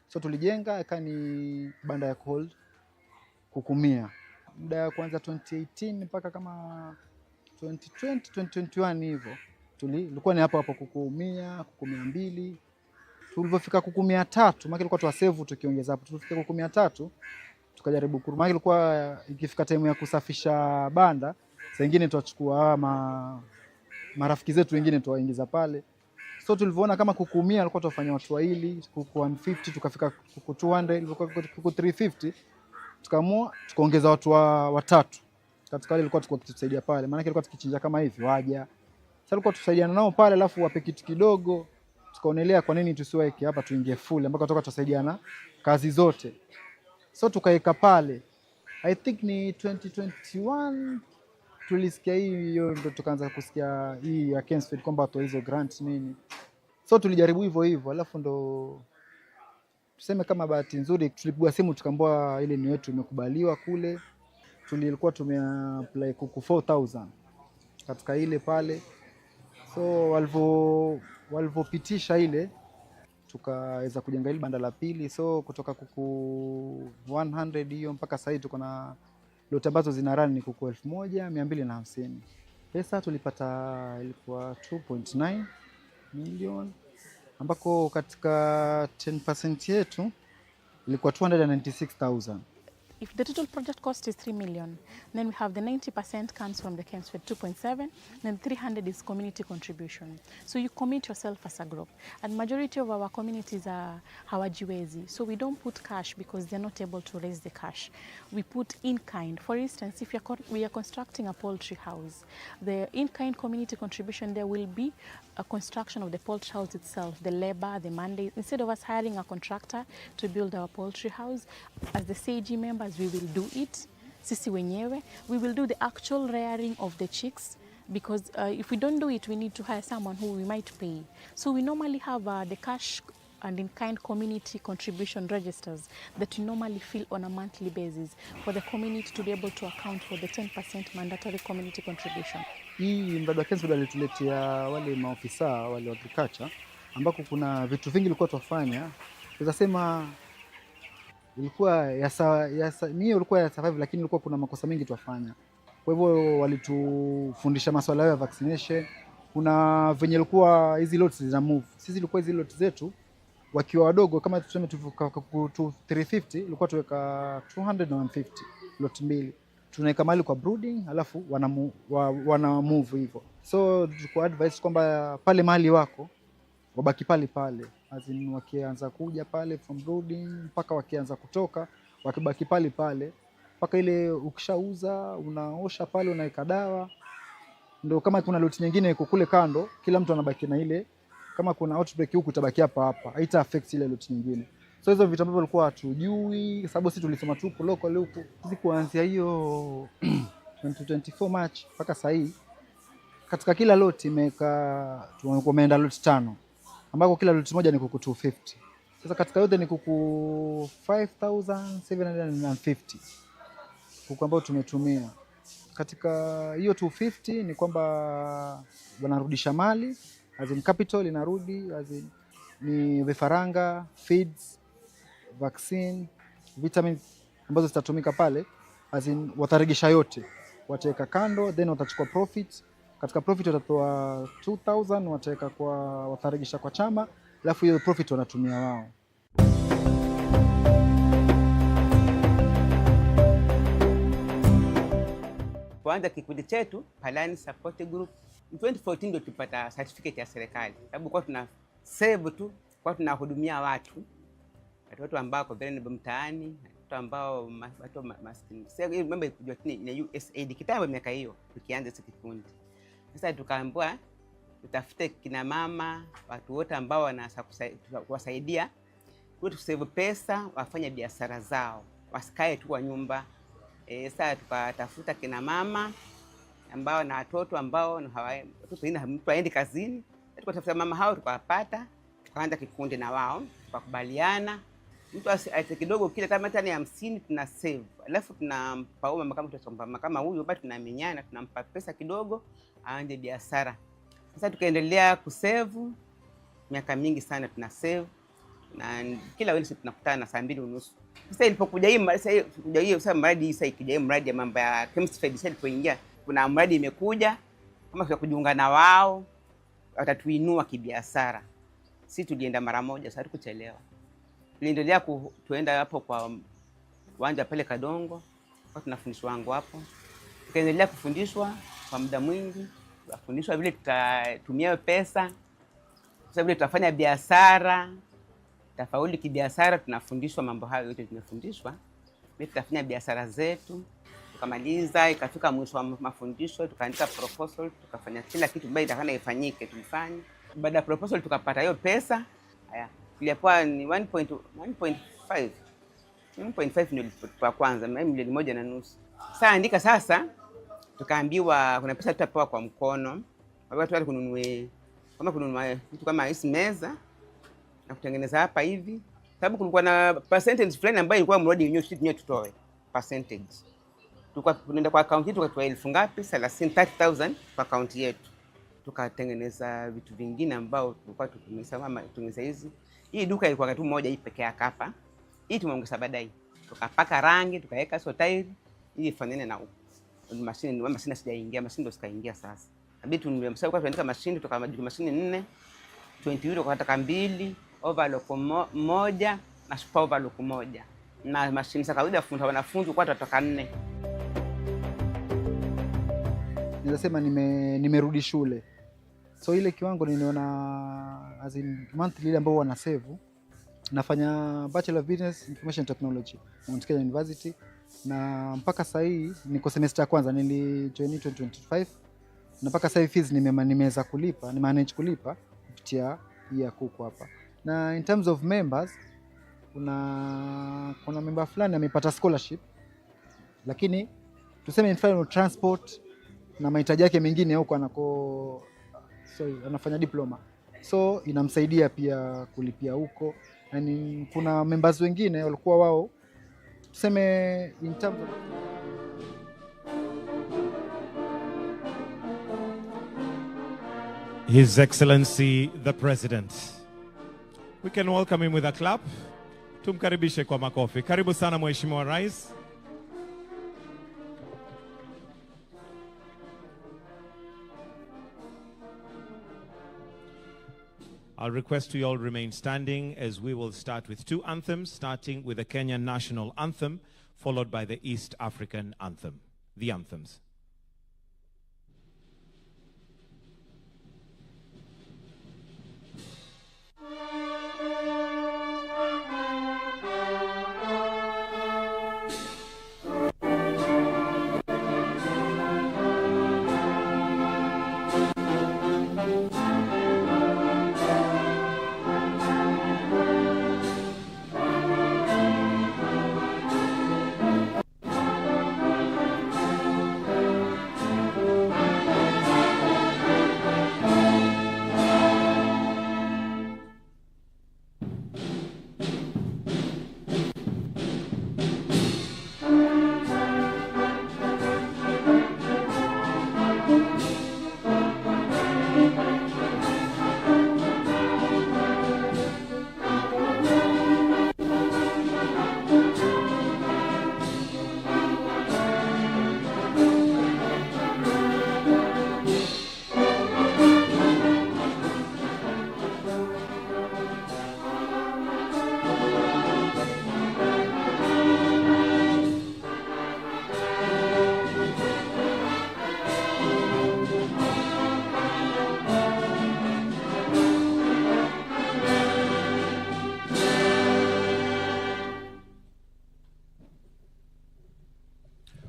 So tulijenga ikani banda ya cold kukumia. Muda ya kwanza 2018 mpaka kama 2020 2021 hivyo. Tulikuwa ni hapo kukumia 200. Tulipofika 300, maana ilikuwa tuwasave tukiongeza hapo. Tulifika 300 tukajaribu kuruma, ilikuwa ikifika time ya kusafisha banda, saa nyingine tuachukua marafiki zetu wengine tuwaingiza pale. So tulivyoona kama kukumia alikuwa tufanya watu wawili, kuku 150 tukafika kuku 200, ilikuwa kuku 350. Tukaamua tukaongeza watu watatu. Katika wale ilikuwa tukitusaidia pale. Maana ilikuwa tukichinja kama hivi waja. Sasa ilikuwa tusaidiana nao pale alafu wape kitu kidogo. Tukaonelea kwa nini tusiweke hapa tuingie full ambako toka tusaidiana kazi zote. So tukaeka pale. I think ni 2021 tulisikia hiyo ndio tukaanza kusikia hii ya Kensfield kwamba watu hizo grant nini. So tulijaribu hivyo alafu ndo tuseme kama bahati nzuri tulipigwa simu tukaambiwa ile ni yetu imekubaliwa kule. Tulikuwa tumeapply kuku 4000 katika ile pale. So walivyopitisha ile tukaweza kujenga ile banda la pili. So kutoka kuku 100 hiyo mpaka sasa tuko na lot ambazo zina run ni kuku 1250. Pesa tulipata ilikuwa 2.9 million ambako katika 10% yetu ilikuwa 296,000. If the total project cost is 3 million, then we have the 90% comes from the Kensfield 2.7, then 300 is community contribution. So you commit yourself as a group. And majority of our communities are hawajiwezi. So we don't put cash because they're not able to raise the cash. We put in-kind. For instance, if we are constructing a poultry house, the in-kind community contribution, there will be a construction of the poultry house itself, the labor, the Monday. Instead of us hiring a contractor to build our poultry house, as the CG members, we will do it. Sisi wenyewe, we will do the actual rearing of the chicks because if we don't do it, we need to hire someone who we might pay. So we normally have the cash and in-kind community contribution registers that we normally fill on a monthly basis for the community to be able to account for the 10% mandatory community contribution. Hii mradi wa Kensfield alituletea wale maofisa wale wa agriculture ambako kuna vitu vingi ilikuwa tufanya. Tunasema ilikuwa mimi ilikuwa ya survive lakini ilikuwa kuna makosa mengi tuwafanya. Kwa hivyo walitufundisha masuala ya vaccination. Kuna venye ilikuwa hizi lots zina move. Sisi ilikuwa hizi lots zetu wakiwa wadogo kama tuseme tuvuka 350 ilikuwa tuweka 200 na 150 lot mbili. Tunaweka mali kwa brooding alafu wana move hivyo. So tulikuwa advice kwamba pale mali wako wabaki pale azin wakianza kuja pale from brooding mpaka wakianza kutoka wakibaki pale mpaka ile ukishauza unaosha pale unaweka dawa. Ndio kama kuna lot nyingine iko kule kando kila mtu anabaki na ile, kama kuna outbreak huku itabaki hapa haita affect ile lot nyingine. So hizo vitu ambavyo walikuwa hatujui sababu sisi tulisoma tu local huko. Sisi kuanzia hiyo 2024 March mpaka sasa hii katika kila lot imeka tumeenda lot 5 ambako kila lot moja ni kuku 250. Sasa katika yote ni kuku 5750 kuku ambao tumetumia. Katika hiyo 250 ni kwamba wanarudisha mali as in capital inarudi as in ni vifaranga, feeds, vaccine, vitamins ambazo zitatumika pale as in wataregesha yote wataweka kando then watachukua profit. Katika profit watatoa 2000 wataweka kwa wataregesha kwa chama alafu hiyo profit wanatumia wao. Kwanza kikundi chetu Palani Support Group 2014 ndio tupata certificate ya serikali. Sababu kwa tuna save tu, kwa tunahudumia watu ambao kwa vile mtaani, watu ambao watu maskini. Sasa hiyo mambo kujua ni USAID kitambo miaka hiyo tukianza hiki kikundi. Sasa tukaambiwa tutafute kina mama, watu wote ambao wanaweza kuwasaidia ili tusave pesa wafanye biashara zao, wasikae tu kwa nyumba. Sasa tukatafuta kina mama ambao na watoto ambao mtu aende kazini. Tukatafuta mama hao tukawapata, tukaanza kikundi na wao, tukakubaliana mtu aite kidogo kile kama tani 50 tuna save. Alafu tunampa mama kama huyu bado tunamenyana, tunampa pesa kidogo aanze biashara. Sasa tukaendelea kusave miaka mingi sana tuna save. na kila Wednesday tunakutana saa 2:30. Sasa ilipokuja hii sasa mradi sasa ikija mradi ya mambo ya chemistry decide kuingia, kuna mradi imekuja kama kwa kujiunga na wao watatuinua kibiashara. Sisi tulienda mara moja, sasa tukuchelewa. Tuliendelea tuenda hapo kwa uwanja pale Kadongo, kwa tunafundishwa wangu hapo. Tukaendelea kufundishwa kwa muda mwingi, tunafundishwa vile tutatumia pesa, sasa vile tutafanya biashara, tafauli kibiashara, tunafundishwa mambo hayo yote tumefundishwa. Vile tutafanya biashara zetu, tukamaliza, ikafika mwisho wa mafundisho, tukaandika proposal, tukafanya kila kitu ambacho itakana ifanyike tulifanya. Baada ya proposal tukapata hiyo pesa. Haya, ilikuwa ni 1.5. 1.5 ndio kwa kwanza, milioni 1.5. Sasa andika sasa, tukaambiwa kuna pesa tutapewa kwa mkono. Watu wale kununua vitu kama hizi meza na kutengeneza hapa hivi. Sababu kulikuwa na percentage fulani ambayo ilikuwa mradi wenyewe tutoe percentage. Tulikuwa tunaenda kwa account yetu tukatoa 1000 ngapi? 30,000 kwa account yetu. Tukatengeneza vitu vingine ambao tulikuwa tutumisa hizi. Hii duka ilikuwa kitu moja hii pekee yake hapa. Hii tumeongeza baadaye. Tukapaka rangi, tukaweka sotairi ili ifanane na mashine sijaingia, mashine ndo sikaingia sasa. Inabidi tunimsao kwa tuandika mashine, tukamajika mashine 4, 20 euro tukataka 2, overlock moja na super overlock moja. Na mashine za kawaida wanafunzi kwa tutatoka 4. Nilisema nimerudi shule. So ile kiwango niliona as in monthly ile ambao wana save. Nafanya Bachelor of Business Information Technology Mount Kenya University, na mpaka sasa hii niko semester ya kwanza, nilijoin 2025 na mpaka sasa hivi fees nimeweza kulipa, manage kulipa kupitia ya kuku hapa. Na in terms of members, kuna member fulani amepata scholarship, lakini tuseme in final transport na mahitaji yake mengine huko anafanya diploma, so inamsaidia pia kulipia huko. Yani kuna members wengine walikuwa wao tuseme in terms of His Excellency the President. We can welcome him with a clap. Tumkaribishe kwa makofi. Karibu sana Mheshimiwa Rais. I'll request you all remain standing as we will start with 2 anthems, starting with the Kenyan National Anthem, followed by the East African Anthem. The anthems.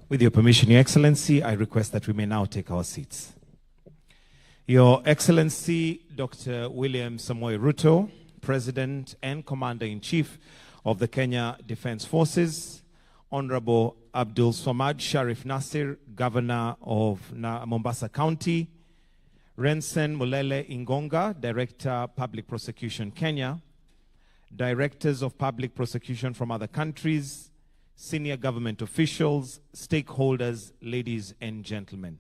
With your permission, Your Excellency, I request that we may now take our seats. Your Excellency, Dr. William Samoei Ruto, President and Commander-in-Chief of the Kenya Defense Forces, Honorable Abdul Swamad Sharif Nasir, Governor of Mombasa County, Rensen Mulele Ingonga, Director, Public Prosecution Kenya, Directors of Public Prosecution from other countries, senior government officials, stakeholders, ladies and gentlemen.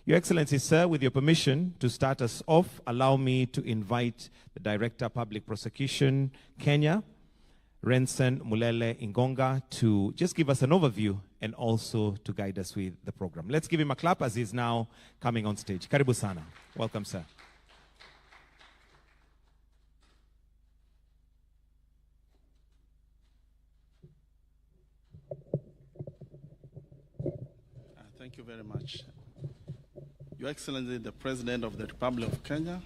Your Excellency, sir, with your permission to start us off, allow me to invite the Director, Public Prosecution Kenya, Rensen Mulele Ingonga to just give us an overview and also to guide us with the program. Let's give him a clap as he's now coming on stage. Karibu sana. Welcome, sir. Thank you very much. Your Excellency, the President of the Republic of Kenya,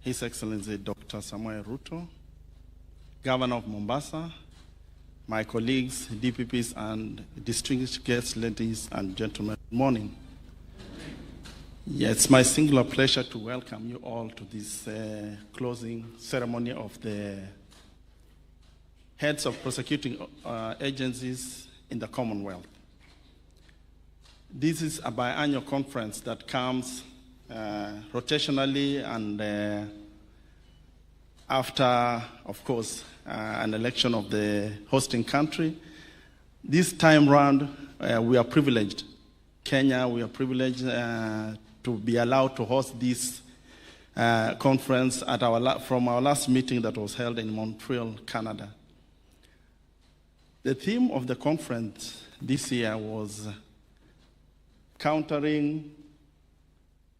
His Excellency Dr. Samuel Ruto, Governor of Mombasa, my colleagues, DPPs, and distinguished guests, ladies and gentlemen, good morning. Yeah, it's my singular pleasure to welcome you all to this closing ceremony of the heads of prosecuting agencies in the Commonwealth. This is a biannual conference that comes rotationally and after, of course, an election of the hosting country. This time round, we are privileged. Kenya, we are privileged to be allowed to host this conference at from our last meeting that was held in Montreal, Canada. The theme of the conference this year was countering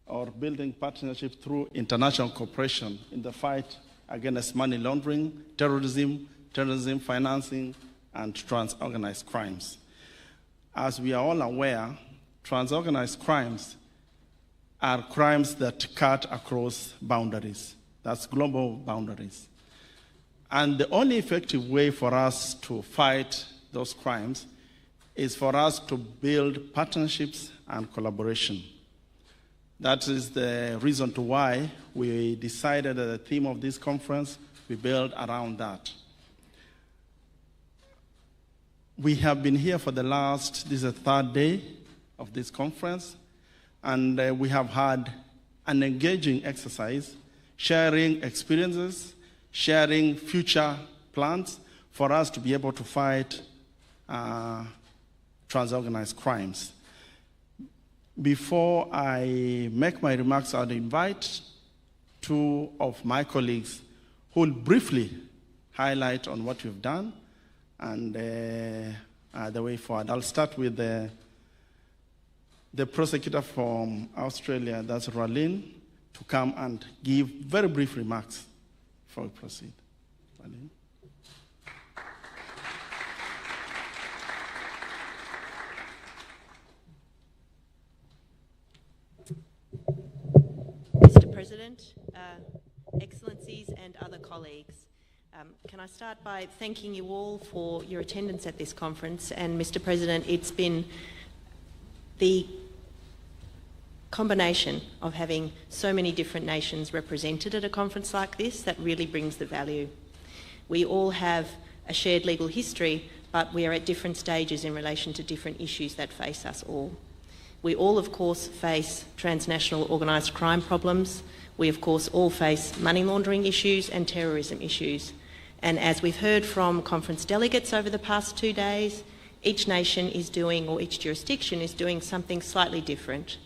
or building partnership through international cooperation in the fight against money laundering, terrorism financing, and trans-organized crimes. As we are all aware, trans-organized crimes are crimes that cut across boundaries. That's global boundaries. And the only effective way for us to fight those crimes is for us to build partnerships and collaboration. That is the reason to why we decided that the theme of this conference, we build around that. We have been here for this is the third day of this conference, and we have had an engaging exercise, sharing experiences, sharing future plans for us to be able to fight trans-organized crimes. Before I make my remarks, I'll invite two of my colleagues who will briefly highlight on what we've done and the way forward. I'll start with the prosecutor from Australia, that's Ralin, to come and give very brief remarks before we proceed. Ralin. Mr. President, Excellencies and other colleagues, can I start by thanking you all for your attendance at this conference? And Mr. President, it's been the combination of having so many different nations represented at a conference like this that really brings the value. We all have a shared legal history, but we are at different stages in relation to different issues that face us all. We all, of course, face transnational organised crime problems. We, of course, all face money laundering issues and terrorism issues. And as we've heard from conference delegates over the past 2 days, each nation is doing, or each jurisdiction is doing something slightly different.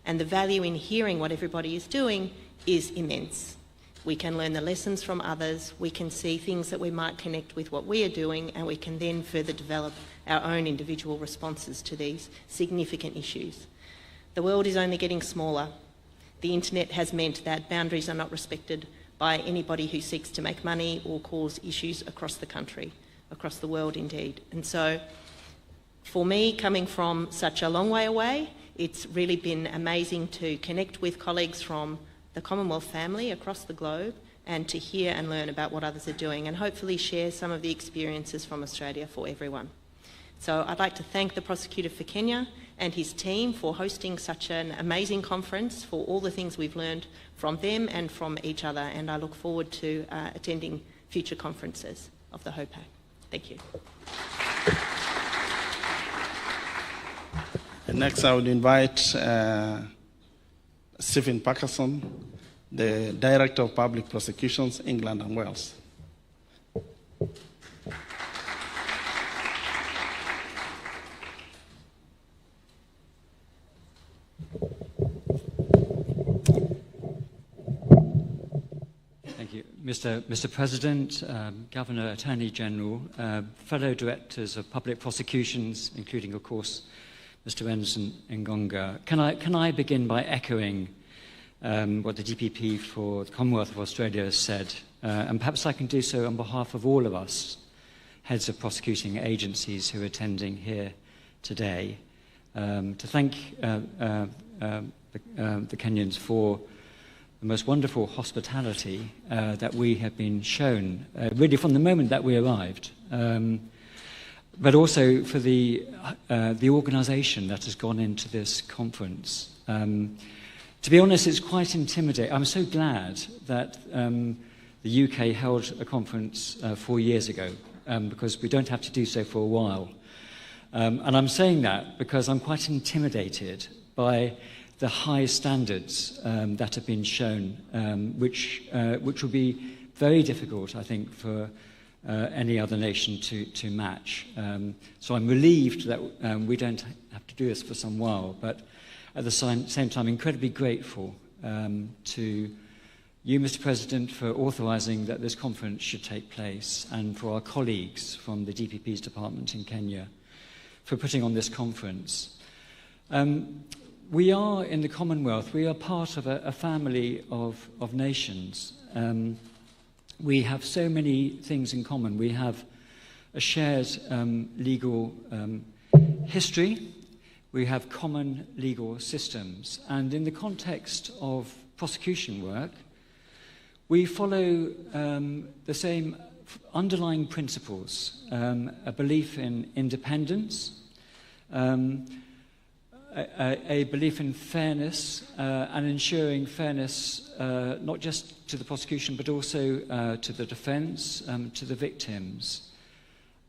And the value in hearing what everybody is doing is immense. We can learn the lessons from others, we can see things that we might connect with what we are doing, and we can then further develop our own individual responses to these significant issues. The world is only getting smaller. The internet has meant that boundaries are not respected by anybody who seeks to make money or cause issues across the country, across the world indeed. And so, for me, coming from such a long way away, it's really been amazing to connect with colleagues from the Commonwealth family across the globe and to hear and learn about what others are doing and hopefully share some of the experiences from Australia for everyone. So I'd like to thank the Prosecutor for Kenya and his team for hosting such an amazing conference, for all the things we've learned from them and from each other, and I look forward to attending future conferences of the HOPAC. Thank you. And next I would invite Stephen Parkinson, the Director of Public Prosecutions, England and Wales. Thank you. Mr. President, Governor, Attorney General, fellow directors of public prosecutions, including, of course, Mr. Ensign Ngonga, can I begin by echoing what the DPP for the Commonwealth of Australia has said, and perhaps I can do so on behalf of all of us, heads of prosecuting agencies who are attending here today, to thank the Kenyans for the most wonderful hospitality that we have been shown, really from the moment that we arrived, but also for the organisation that has gone into this conference. To be honest, it's quite intimidating. I'm so glad that the UK held a conference 4 years ago, because we don't have to do so for a while. And I'm saying that because I'm quite intimidated by the high standards that have been shown, which will be very difficult, I think, for any other nation to match. So I'm relieved that we don't have to do this for some while, but at the same time, incredibly grateful to you, Mr. President, for authorising that this conference should take place, and for our colleagues from the DPP's department in Kenya for putting on this conference. We are, in the Commonwealth, we are part of a family of nations. We have so many things in common. We have a shared legal history. We have common legal systems. And in the context of prosecution work, we follow the same underlying principles, a belief in independence, a belief in fairness and ensuring fairness not just to the prosecution but also to the defence, to the victims,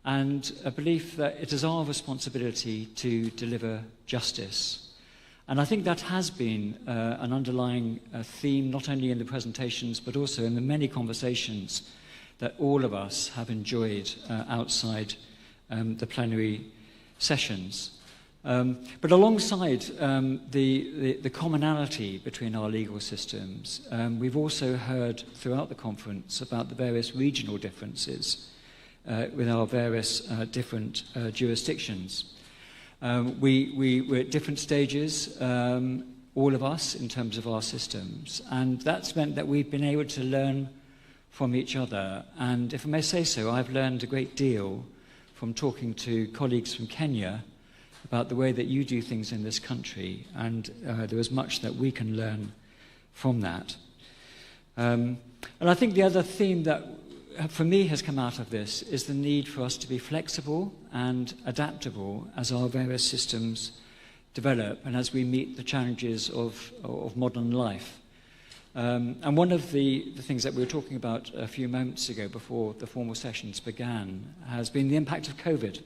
and a belief that it is our responsibility to deliver justice. And I think that has been an underlying theme, not only in the presentations but also in the many conversations that all of us have enjoyed outside the plenary sessions. But alongside the commonality between our legal systems, we've also heard throughout the conference about the various regional differences with our various different jurisdictions. We're at different stages, all of us, in terms of our systems, and that's meant that we've been able to learn from each other. And if I may say so, I've learned a great deal from talking to colleagues from Kenya about the way that you do things in this country, and there is much that we can learn from that. And I think the other theme that for me has come out of this is the need for us to be flexible and adaptable as our various systems develop and as we meet the challenges of modern life. And one of the things that we were talking about a few moments ago before the formal sessions began has been the impact of COVID.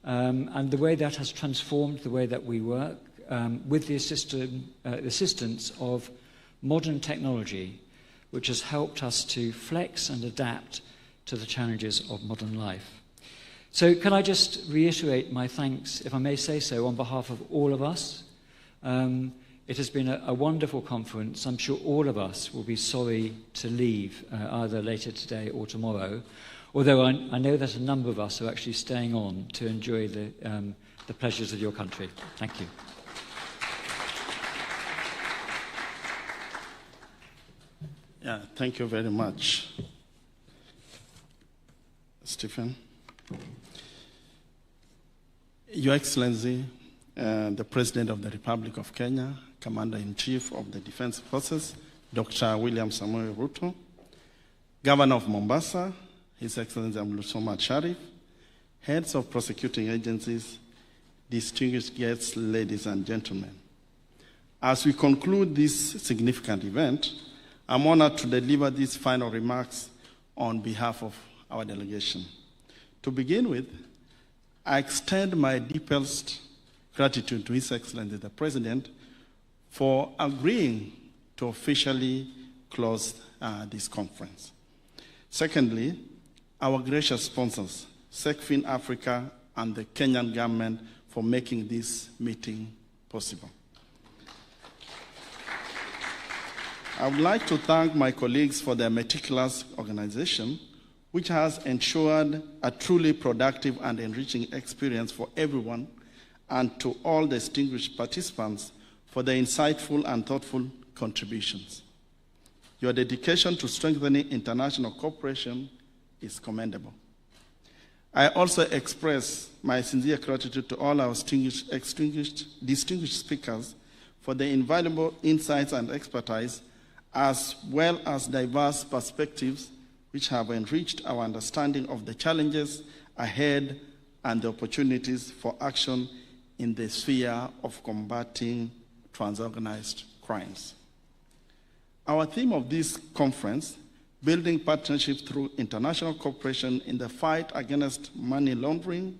And the way that has transformed the way that we work with the assistance of modern technology, which has helped us to flex and adapt to the challenges of modern life. So can I just reiterate my thanks, if I may say so, on behalf of all of us. It has been a wonderful conference. I'm sure all of us will be sorry to leave either later today or tomorrow, although I know that a number of us are actually staying on to enjoy the pleasures of your country. Thank you. Yeah, thank you very much, Stephen. Your Excellency, the President of the Republic of Kenya, Commander-in-Chief of the Defense Forces, Dr. William Samoei Ruto, Governor of Mombasa, His Excellency Abdulswamad Sharif, heads of prosecuting agencies, distinguished guests, ladies and gentlemen. As we conclude this significant event, I'm honored to deliver these final remarks on behalf of our delegation. To begin with, I extend my deepest gratitude to His Excellency the President for agreeing to officially close this conference. Secondly, our gracious sponsors, SecFin Africa and the Kenyan government, for making this meeting possible. I would like to thank my colleagues for their meticulous organization, which has ensured a truly productive and enriching experience for everyone, and to all distinguished participants for their insightful and thoughtful contributions. Your dedication to strengthening international cooperation is commendable. I also express my sincere gratitude to all our distinguished speakers for their invaluable insights and expertise, as well as diverse perspectives which have enriched our understanding of the challenges ahead and the opportunities for action in the sphere of combating transorganized crimes. Our theme of this conference, Building Partnerships Through International Cooperation in the Fight Against Money Laundering,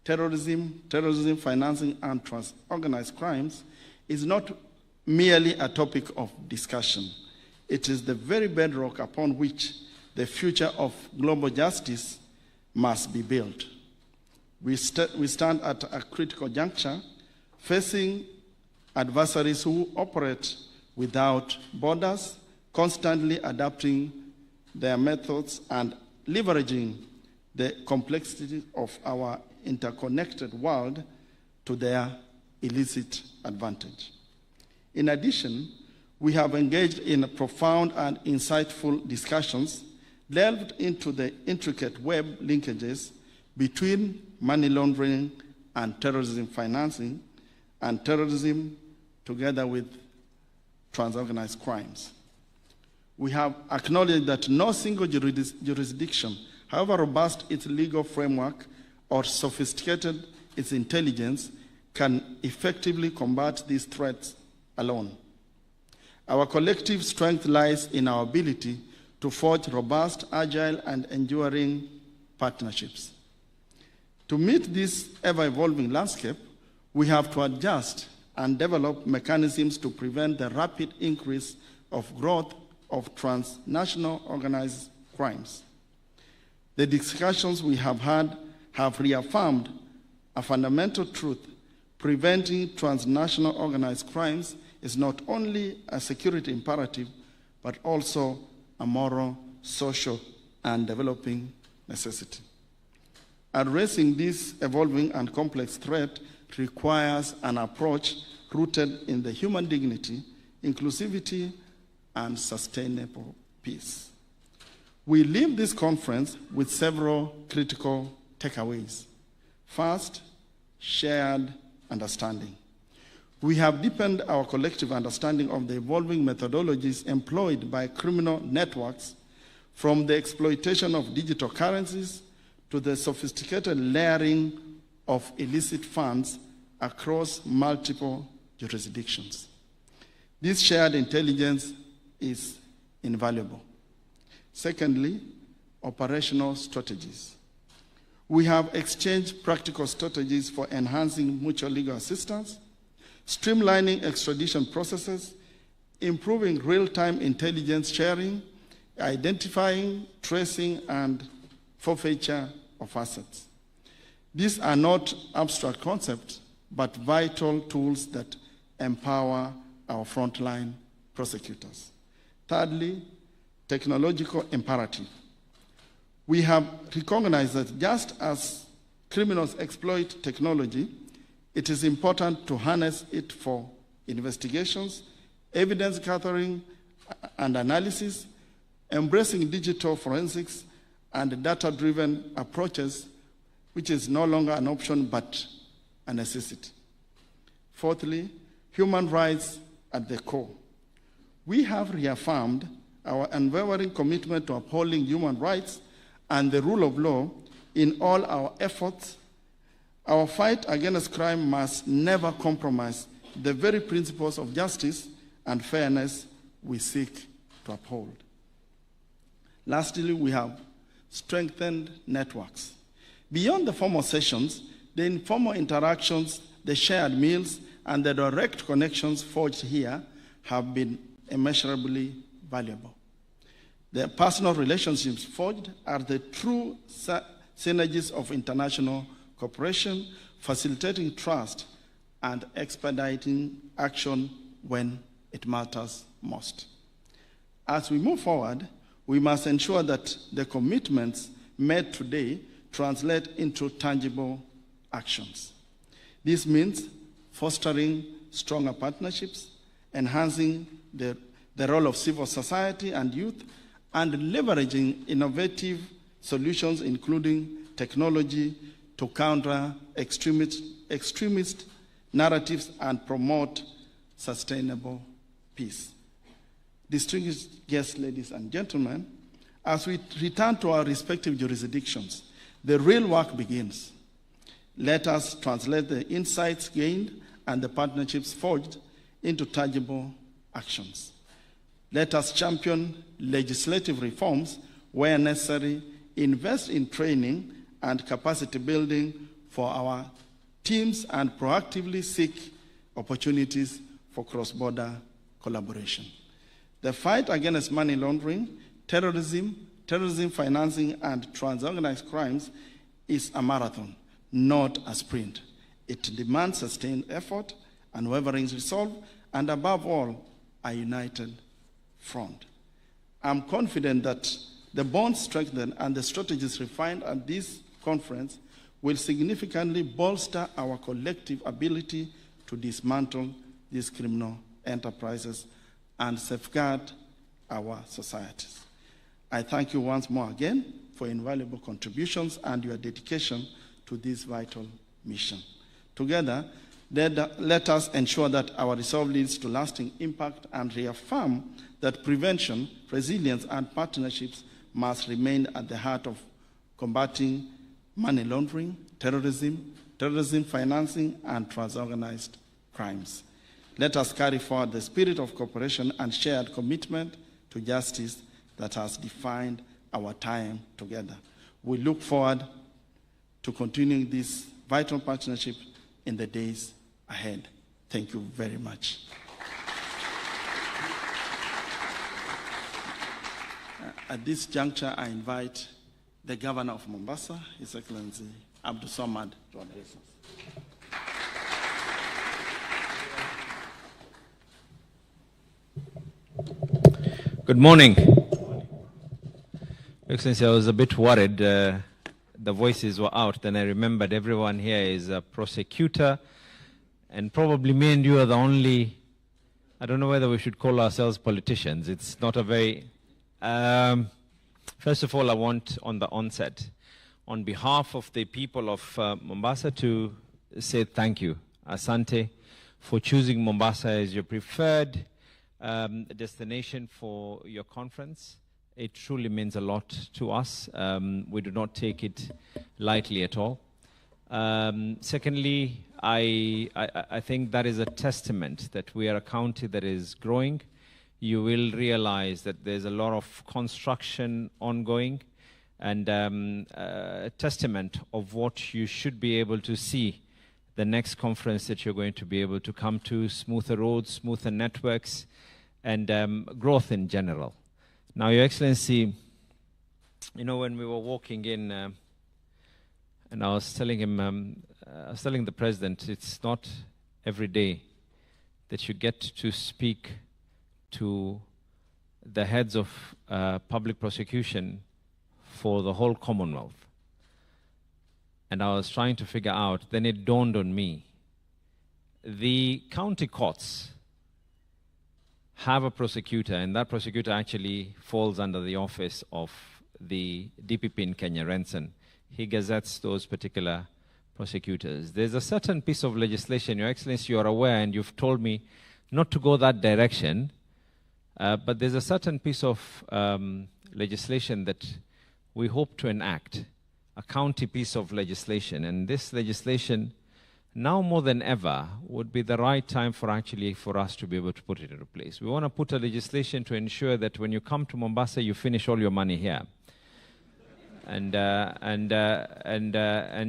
Terrorism Financing, and Transorganized Crimes, is not merely a topic of discussion. It is the very bedrock upon which the future of global justice must be built. We stand at a critical juncture, facing adversaries who operate without borders, constantly adapting their methods and leveraging the complexity of our interconnected world to their illicit advantage. In addition, we have engaged in profound and insightful discussions, delved into the intricate web linkages between money laundering and terrorism financing, and terrorism together with transorganized crimes. We have acknowledged that no single jurisdiction, however robust its legal framework or sophisticated its intelligence, can effectively combat these threats alone. Our collective strength lies in our ability to forge robust, agile, and enduring partnerships. To meet this ever-evolving landscape, we have to adjust and develop mechanisms to prevent the rapid increase of growth of transnational organized crimes. The discussions we have had have reaffirmed a fundamental truth: preventing transnational organized crimes is not only a security imperative, but also a moral, social, and developing necessity. Addressing this evolving and complex threat requires an approach rooted in the human dignity, inclusivity, and sustainable peace. We leave this conference with several critical takeaways. First, shared understanding. We have deepened our collective understanding of the evolving methodologies employed by criminal networks, from the exploitation of digital currencies to the sophisticated layering of illicit funds across multiple jurisdictions. This shared intelligence is invaluable. Secondly, operational strategies. We have exchanged practical strategies for enhancing mutual legal assistance, streamlining extradition processes, improving real-time intelligence sharing, identifying, tracing, and forfeiture of assets. These are not abstract concepts, but vital tools that empower our frontline prosecutors. Thirdly, technological imperative. We have recognized that just as criminals exploit technology, it is important to harness it for investigations, evidence gathering and analysis, embracing digital forensics and data-driven approaches, which is no longer an option but a necessity. Fourthly, human rights at the core. We have reaffirmed our unwavering commitment to upholding human rights and the rule of law in all our efforts. Our fight against crime must never compromise the very principles of justice and fairness we seek to uphold. Lastly, we have strengthened networks. Beyond the formal sessions, the informal interactions, the shared meals, and the direct connections forged here have been immeasurably valuable. The personal relationships forged are the true synergies of international cooperation, facilitating trust and expediting action when it matters most. As we move forward, we must ensure that the commitments made today translate into tangible actions. This means fostering stronger partnerships, enhancing the role of civil society and youth, and leveraging innovative solutions, including technology, to counter extremist narratives and promote sustainable peace. Distinguished guests, ladies and gentlemen, as we return to our respective jurisdictions, the real work begins. Let us translate the insights gained and the partnerships forged into tangible actions. Let us champion legislative reforms where necessary, invest in training and capacity building for our teams, and proactively seek opportunities for cross-border collaboration. The fight against money laundering, terrorism financing, and transorganized crimes is a marathon, not a sprint. It demands sustained effort, unwavering resolve, and above all, a united front. I'm confident that the bonds strengthened and the strategies refined at this conference will significantly bolster our collective ability to dismantle these criminal enterprises and safeguard our societies. I thank you once more again for invaluable contributions and your dedication to this vital mission. Together, let us ensure that our resolve leads to lasting impact and reaffirm that prevention, resilience, and partnerships must remain at the heart of combating money laundering, terrorism financing, and transorganized crimes. Let us carry forward the spirit of cooperation and shared commitment to justice that has defined our time together. We look forward to continuing this vital partnership in the days ahead. Thank you very much. At this juncture, I invite the Governor of Mombasa, His Excellency Abdul Samad, to address us. Good morning. Excellency, I was a bit worried. The voices were out. Then I remembered everyone here is a prosecutor, and probably me and you are the only, I don't know whether we should call ourselves politicians. It's not a very... First of all, I want on the onset, on behalf of the people of Mombasa, to say thank you, Asante, for choosing Mombasa as your preferred destination for your conference. It truly means a lot to us. We do not take it lightly at all. Secondly, I think that is a testament that we are a county that is growing. You will realize that there's a lot of construction ongoing, and a testament of what you should be able to see the next conference that you're going to be able to come to: smoother roads, smoother networks, and growth in general. Now, Your Excellency, you know, when we were walking in, and I was telling him, I was telling the President, it's not every day that you get to speak to the heads of public prosecution for the whole Commonwealth. And I was trying to figure out, then it dawned on me, the county courts have a prosecutor, and that prosecutor actually falls under the office of the DPP in Kenya, Renson. He gazettes those particular prosecutors. There's a certain piece of legislation, Your Excellency, you are aware, and you've told me not to go that direction, but there's a certain piece of legislation that we hope to enact, a county piece of legislation. And this legislation, now more than ever, would be the right time for us to be able to put it into place. We want to put a legislation to ensure that when you come to Mombasa, you finish all your money here. And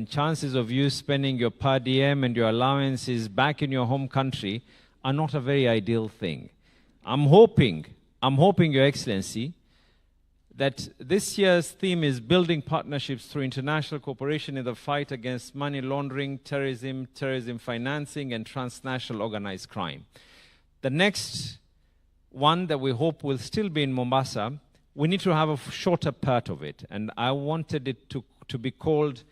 chances of you spending your per diem and your allowances back in your home country are not a very ideal thing. I'm hoping, Your Excellency, that this year's theme is building partnerships through international cooperation in the fight against money laundering, terrorism financing, and transnational organized crime. The next one that we hope will still be in Mombasa, we need to have a shorter part of it. And I wanted it to be called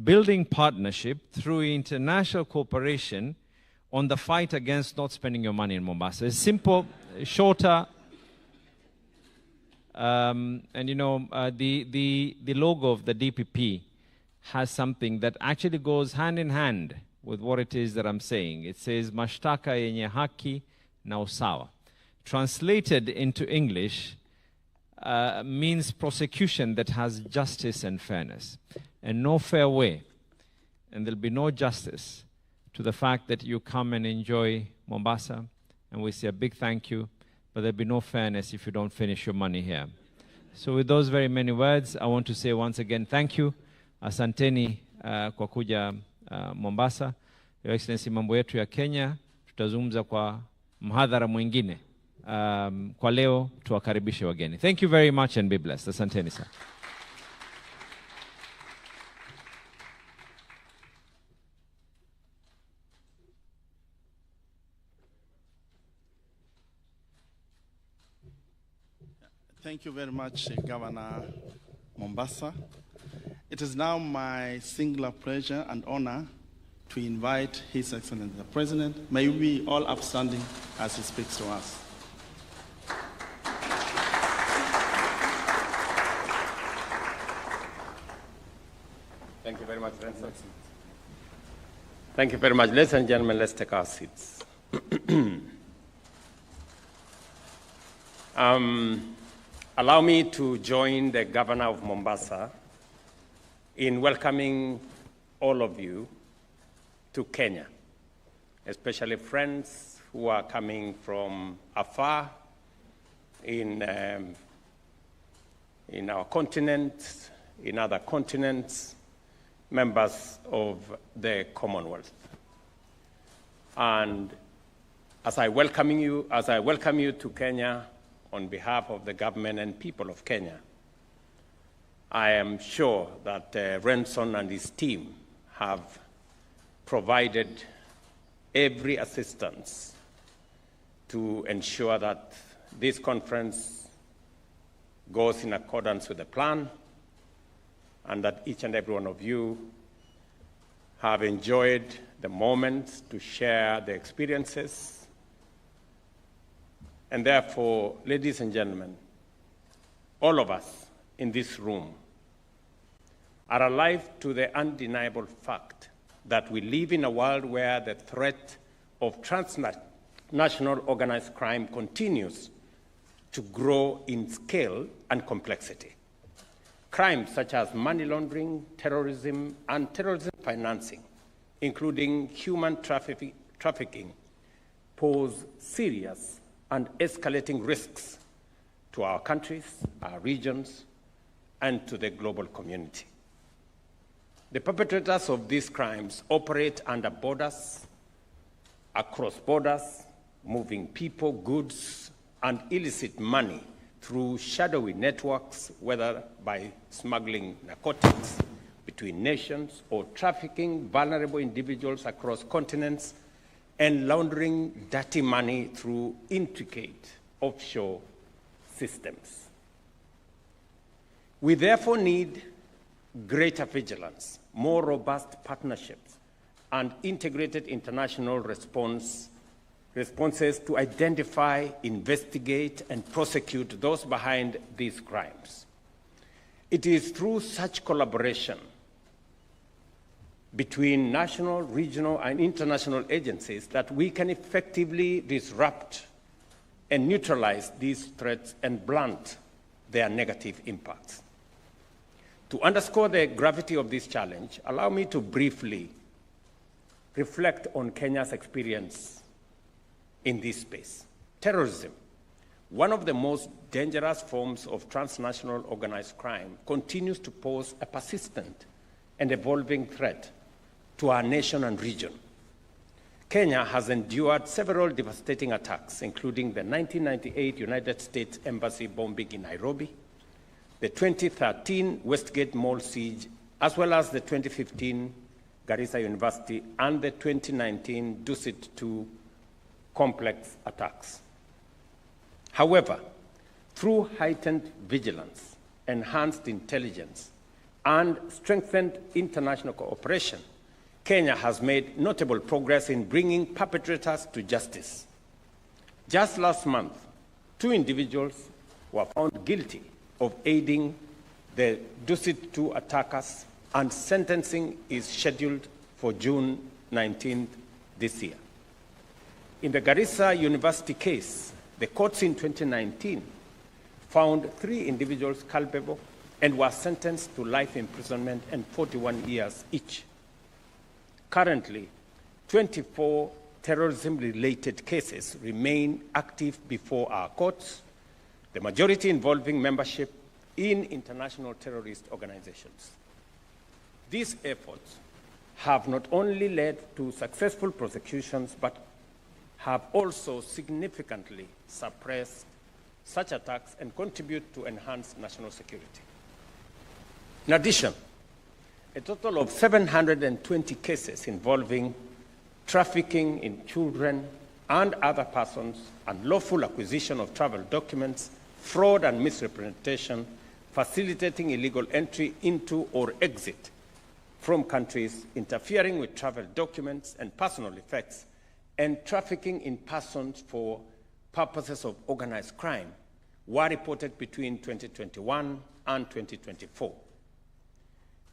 Building Partnership through International Cooperation on the Fight Against Not Spending Your Money in Mombasa. It's simple, shorter, and you know, the logo of the DPP has something that actually goes hand in hand with what it is that I'm saying. It says, mashtaka yenye haki na usawa. Translated into English, means prosecution that has justice and fairness. And no fair way, and there'll be no justice to the fact that you come and enjoy Mombasa, and we say a big thank you, but there'll be no fairness if you don't finish your money here. So with those very many words, I want to say once again thank you. Asanteni kwa kuja Mombasa. Your Excellency, mambo yetu ya Kenya tutazungumza kwa mhadhara mwingine. Kwa leo tuwakaribishe wageni. Thank you very much and be blessed. Asanteni sana. Thank you very much, Governor Mombasa. It is now my singular pleasure and honor to invite His Excellency the President. May we be all upstanding as he speaks to us. Thank you very much, Renson. Thank you very much. Ladies and gentlemen, let's take our seats. Allow me to join the Governor of Mombasa in welcoming all of you to Kenya, especially friends who are coming from afar in our continent, in other continents, members of the Commonwealth. And as I welcome you to Kenya, on behalf of the government and people of Kenya, I am sure that Renson and his team have provided every assistance to ensure that this conference goes in accordance with the plan, and that each and every one of you have enjoyed the moment to share the experiences. And therefore, ladies and gentlemen, all of us in this room are alive to the undeniable fact that we live in a world where the threat of transnational organized crime continues to grow in scale and complexity. Crimes such as money laundering, terrorism, and terrorism financing, including human trafficking, pose serious and escalating risks to our countries, our regions, and to the global community. The perpetrators of these crimes operate under borders, across borders, moving people, goods, and illicit money through shadowy networks, whether by smuggling narcotics between nations or trafficking vulnerable individuals across continents and laundering dirty money through intricate offshore systems. We therefore need greater vigilance, more robust partnerships, and integrated international responses to identify, investigate, and prosecute those behind these crimes. It is through such collaboration between national, regional, and international agencies that we can effectively disrupt and neutralize these threats and blunt their negative impacts. To underscore the gravity of this challenge, allow me to briefly reflect on Kenya's experience in this space. Terrorism, one of the most dangerous forms of transnational organized crime, continues to pose a persistent and evolving threat to our nation and region. Kenya has endured several devastating attacks, including the 1998 United States Embassy bombing in Nairobi, the 2013 Westgate Mall siege, as well as the 2015 Garissa University and the 2019 Dusit II complex attacks. However, through heightened vigilance, enhanced intelligence, and strengthened international cooperation, Kenya has made notable progress in bringing perpetrators to justice. Just last month, 2 individuals were found guilty of aiding the Dusit 2 attackers, and sentencing is scheduled for June 19th this year. In the Garissa University case, the courts in 2019 found 3 individuals culpable and were sentenced to life imprisonment and 41 years each. Currently, 24 terrorism-related cases remain active before our courts, the majority involving membership in international terrorist organizations. These efforts have not only led to successful prosecutions, but have also significantly suppressed such attacks and contribute to enhanced national security. In addition, a total of 720 cases involving trafficking in children and other persons, unlawful acquisition of travel documents, fraud and misrepresentation, facilitating illegal entry into or exit from countries, interfering with travel documents and personal effects, and trafficking in persons for purposes of organized crime were reported between 2021 and 2024.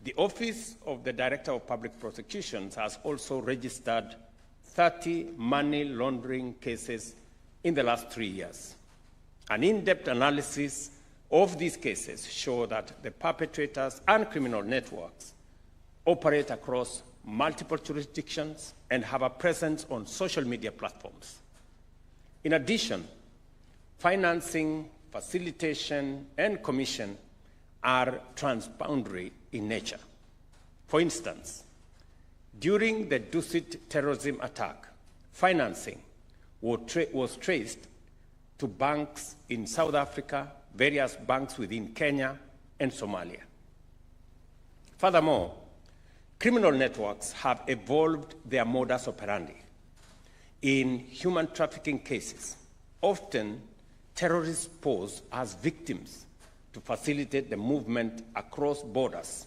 The Office of the Director of Public Prosecutions has also registered 30 money laundering cases in the last 3 years. An in-depth analysis of these cases show that the perpetrators and criminal networks operate across multiple jurisdictions and have a presence on social media platforms. In addition, financing, facilitation, and commission are transboundary in nature. For instance, during the Dusit terrorism attack, financing was traced to banks in South Africa, various banks within Kenya, and Somalia. Furthermore, criminal networks have evolved their modus operandi. In human trafficking cases, often terrorists pose as victims to facilitate the movement across borders.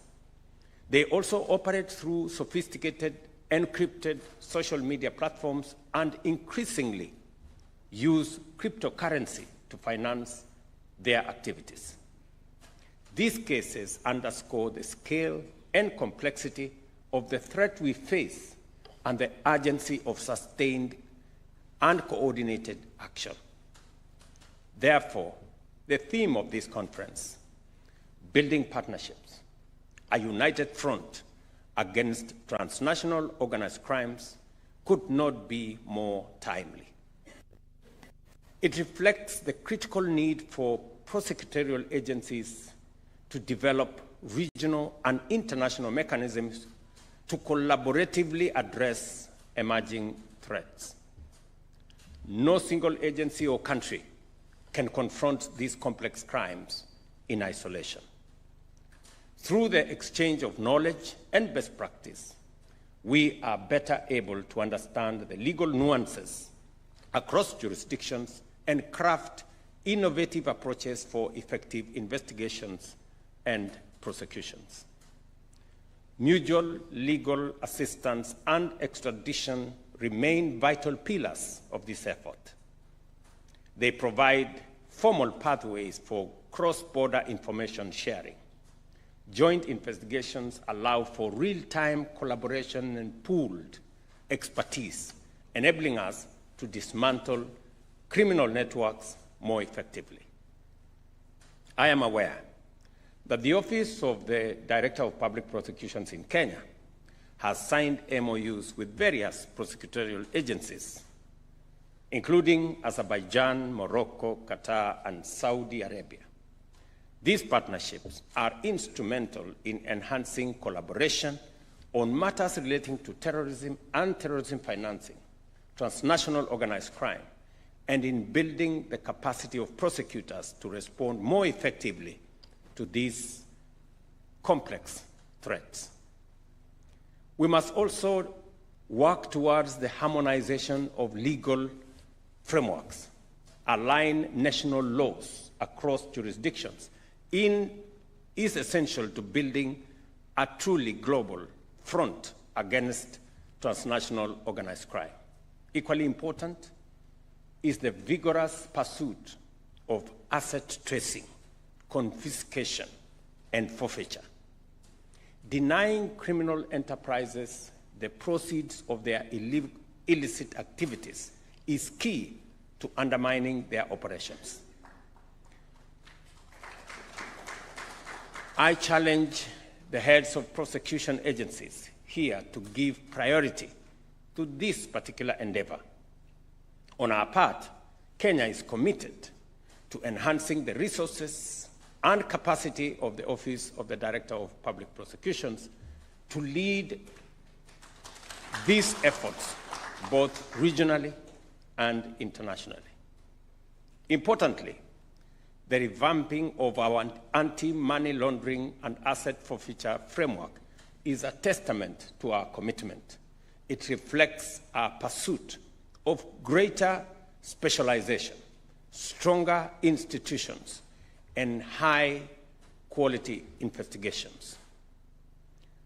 They also operate through sophisticated, encrypted social media platforms and increasingly use cryptocurrency to finance their activities. These cases underscore the scale and complexity of the threat we face and the urgency of sustained and coordinated action. Therefore, the theme of this conference, Building Partnerships, a united front against transnational organized crimes, could not be more timely. It reflects the critical need for prosecutorial agencies to develop regional and international mechanisms to collaboratively address emerging threats. No single agency or country can confront these complex crimes in isolation. Through the exchange of knowledge and best practice, we are better able to understand the legal nuances across jurisdictions and craft innovative approaches for effective investigations and prosecutions. Mutual legal assistance and extradition remain vital pillars of this effort. They provide formal pathways for cross-border information sharing. Joint investigations allow for real-time collaboration and pooled expertise, enabling us to dismantle criminal networks more effectively. I am aware that the Office of the Director of Public Prosecutions in Kenya has signed MOUs with various prosecutorial agencies, including Azerbaijan, Morocco, Qatar, and Saudi Arabia. These partnerships are instrumental in enhancing collaboration on matters relating to terrorism and terrorism financing, transnational organized crime, and in building the capacity of prosecutors to respond more effectively to these complex threats. We must also work towards the harmonization of legal frameworks align national laws across jurisdictions is essential to building a truly global front against transnational organized crime. Equally important is the vigorous pursuit of asset tracing, confiscation, and forfeiture. Denying criminal enterprises the proceeds of their illicit activities is key to undermining their operations. I challenge the heads of prosecution agencies here to give priority to this particular endeavor. On our part, Kenya is committed to enhancing the resources and capacity of the Office of the Director of Public Prosecutions to lead these efforts both regionally and internationally. Importantly, the revamping of our anti-money laundering and asset forfeiture framework is a testament to our commitment. It reflects our pursuit of greater specialization, stronger institutions, and high-quality investigations.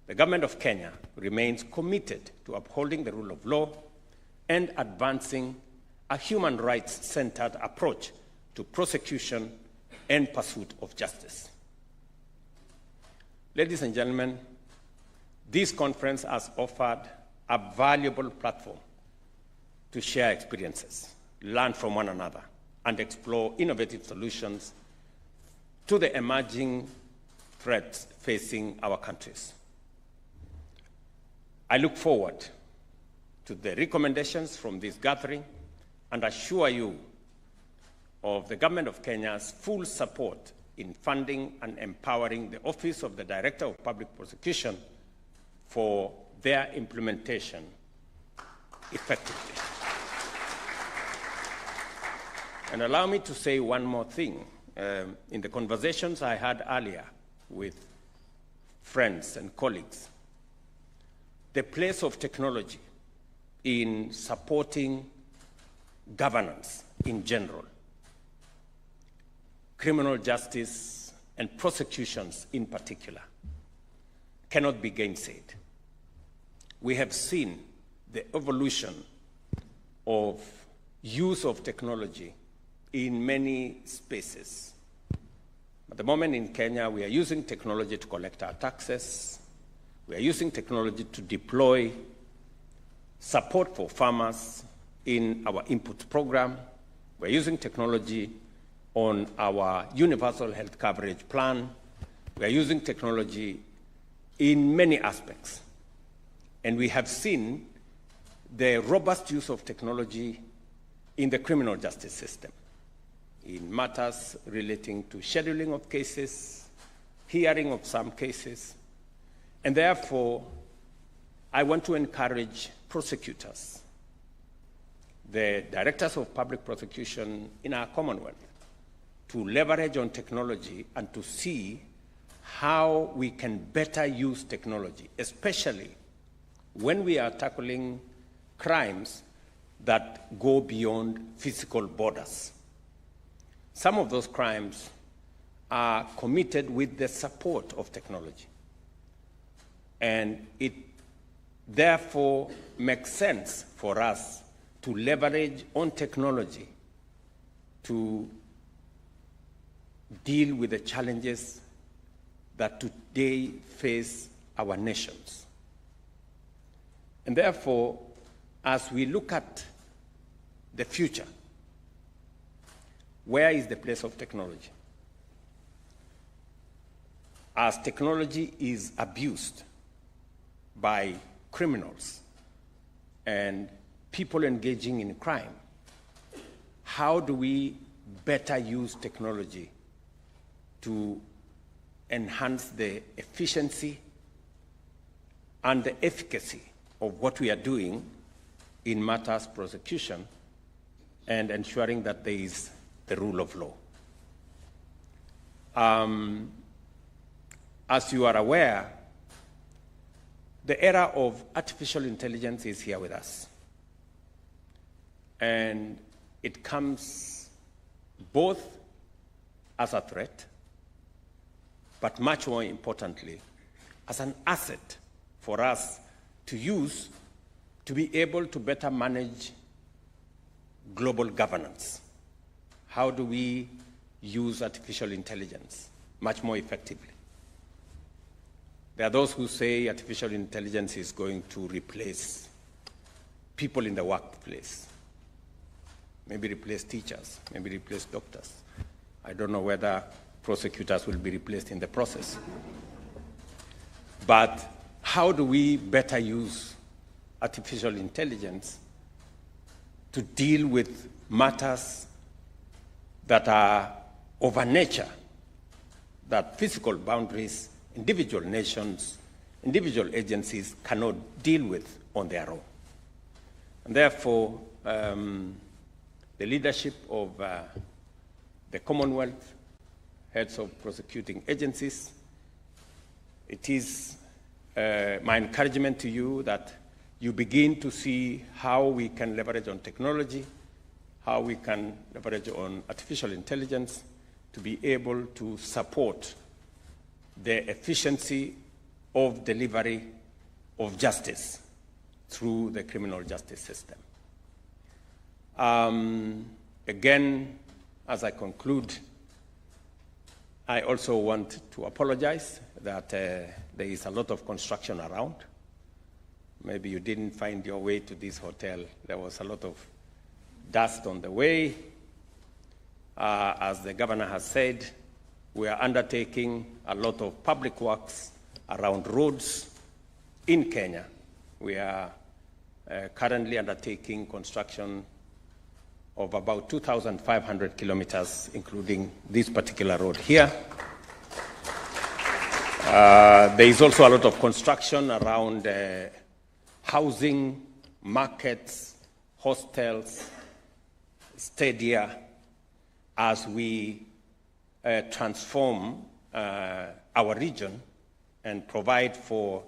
The government of Kenya remains committed to upholding the rule of law and advancing a human rights-centered approach to prosecution and pursuit of justice. Ladies and gentlemen, this conference has offered a valuable platform to share experiences, learn from one another, and explore innovative solutions to the emerging threats facing our countries. I look forward to the recommendations from this gathering and assure you of the Government of Kenya's full support in funding and empowering the Office of the Director of Public Prosecution for their implementation effectively. And allow me to say one more thing. In the conversations I had earlier with friends and colleagues, the place of technology in supporting governance in general, criminal justice and prosecutions in particular, cannot be gainsaid. We have seen the evolution of use of technology in many spaces. At the moment in Kenya, we are using technology to collect our taxes. We are using technology to deploy support for farmers in our input program. We're using technology on our universal health coverage plan. We are using technology in many aspects. And we have seen the robust use of technology in the criminal justice system, in matters relating to scheduling of cases, hearing of some cases. And therefore, I want to encourage prosecutors, the directors of public prosecution in our Commonwealth, to leverage on technology and to see how we can better use technology, especially when we are tackling crimes that go beyond physical borders. Some of those crimes are committed with the support of technology. And it therefore makes sense for us to leverage on technology to deal with the challenges that today face our nations. And therefore, as we look at the future, where is the place of technology? As technology is abused by criminals and people engaging in crime, how do we better use technology to enhance the efficiency and the efficacy of what we are doing in matters prosecution and ensuring that there is the rule of law? As you are aware, the era of artificial intelligence is here with us. And it comes both as a threat, but much more importantly, as an asset for us to use to be able to better manage global governance. How do we use artificial intelligence much more effectively? There are those who say artificial intelligence is going to replace people in the workplace, maybe replace teachers, maybe replace doctors. I don't know whether prosecutors will be replaced in the process. But how do we better use artificial intelligence to deal with matters that are of a nature that physical boundaries, individual nations, individual agencies cannot deal with on their own? And therefore, the leadership of the Commonwealth, heads of prosecuting agencies, it is my encouragement to you that you begin to see how we can leverage on technology, how we can leverage on artificial intelligence to be able to support the efficiency of delivery of justice through the criminal justice system. Again, as I conclude, I also want to apologize that there is a lot of construction around. Maybe you didn't find your way to this hotel. There was a lot of dust on the way. As the governor has said, we are undertaking a lot of public works around roads in Kenya. We are currently undertaking construction of about 2,500 kilometers, including this particular road here. There is also a lot of construction around housing, markets, hostels, stadia, as we transform our region and provide for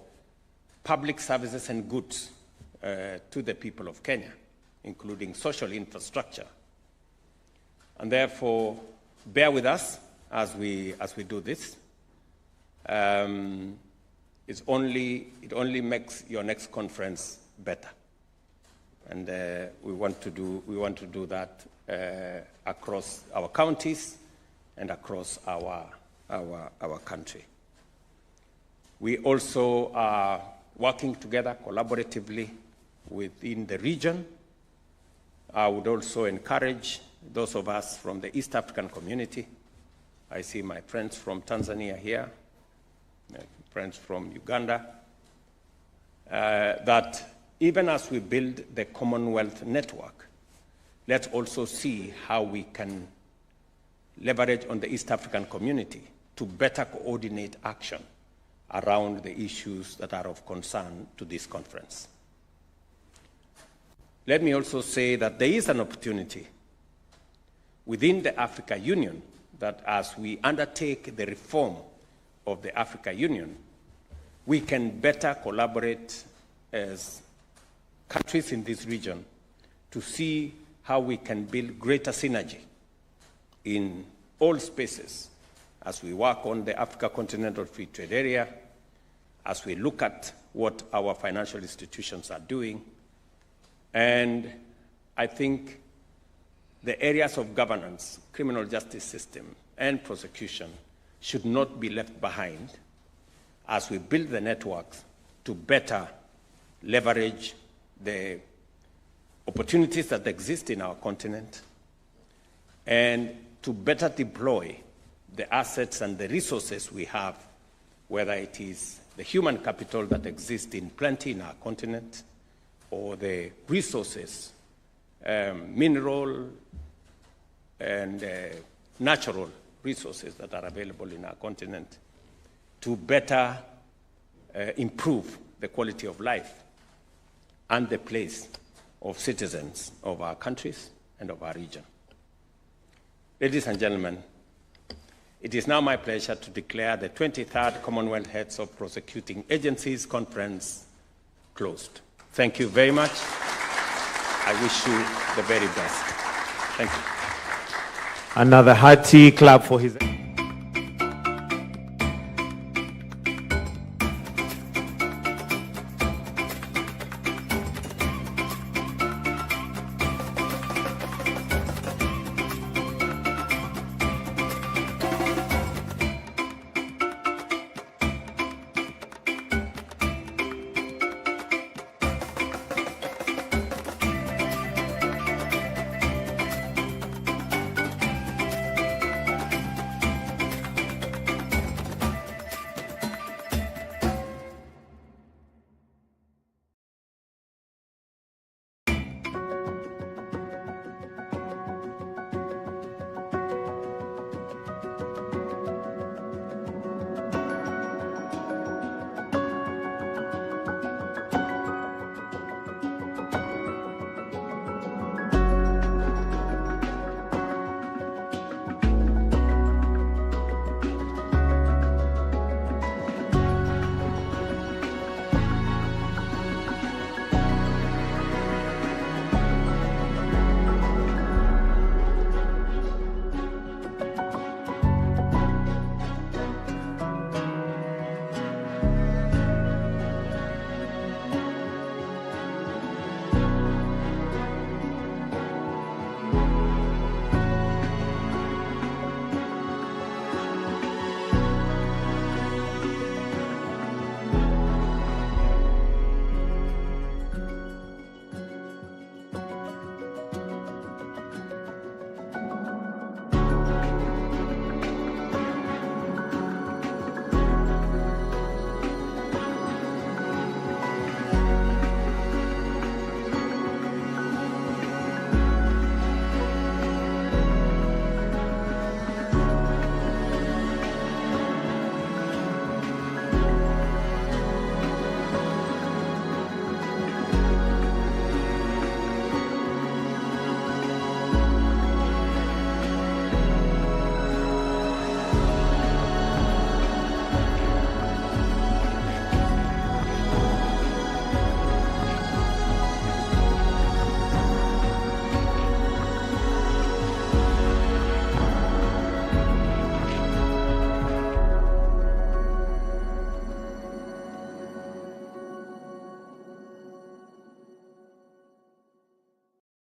public services and goods to the people of Kenya, including social infrastructure. And therefore, bear with us as we do this. It only makes your next conference better. And we want to do that across our counties and across our country. We also are working together collaboratively within the region. I would also encourage those of us from the East African community. I see my friends from Tanzania here, my friends from Uganda, that even as we build the Commonwealth network, let's also see how we can leverage on the East African community to better coordinate action around the issues that are of concern to this conference. Let me also say that there is an opportunity within the Africa Union that as we undertake the reform of the Africa Union, we can better collaborate as countries in this region to see how we can build greater synergy in all spaces as we work on the Africa Continental Free Trade Area, as we look at what our financial institutions are doing. And I think the areas of governance, criminal justice system, and prosecution should not be left behind as we build the networks to better leverage the opportunities that exist in our continent and to better deploy the assets and the resources we have, whether it is the human capital that exists in plenty in our continent or the resources, mineral and natural resources that are available in our continent to better improve the quality of life and the place of citizens of our countries and of our region. Ladies and gentlemen, it is now my pleasure to declare the 23rd Commonwealth Heads of Prosecuting Agencies Conference closed. Thank you very much. I wish you the very best. Thank you. Another hearty clap for his...